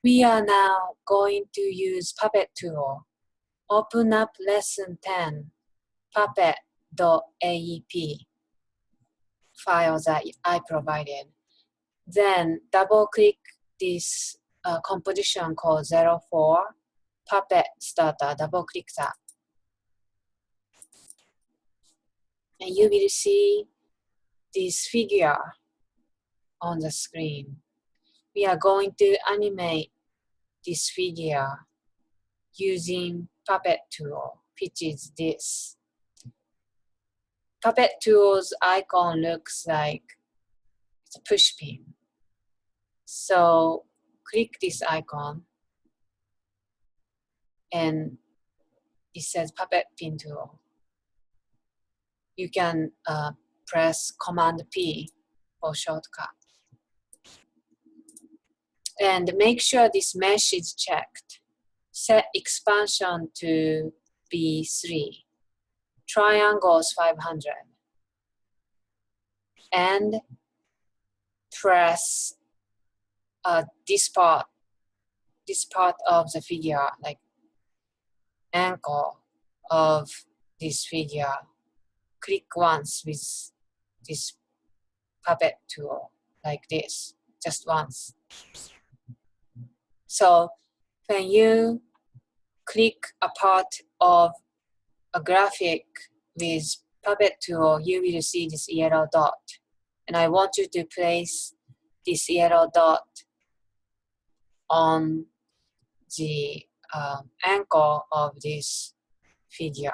We are now going to use Puppet tool. Open up lesson 10, puppet.aep file that I provided. Then double click this composition called 04, Puppet starter, double click that. And you will see this figure on the screen. We are going to animate this figure using Puppet tool, which is this. Puppet tool's icon looks like it's a push pin. So click this icon and it says Puppet pin tool. You can press Command P for shortcut. And make sure this mesh is checked. Set expansion to B3. Triangles 500. And press this part of the figure, like ankle of this figure. Click once with this puppet tool, like this, just once. So when you click a part of a graphic with Puppet tool, you will see this yellow dot. And I want you to place this yellow dot on the ankle of this figure.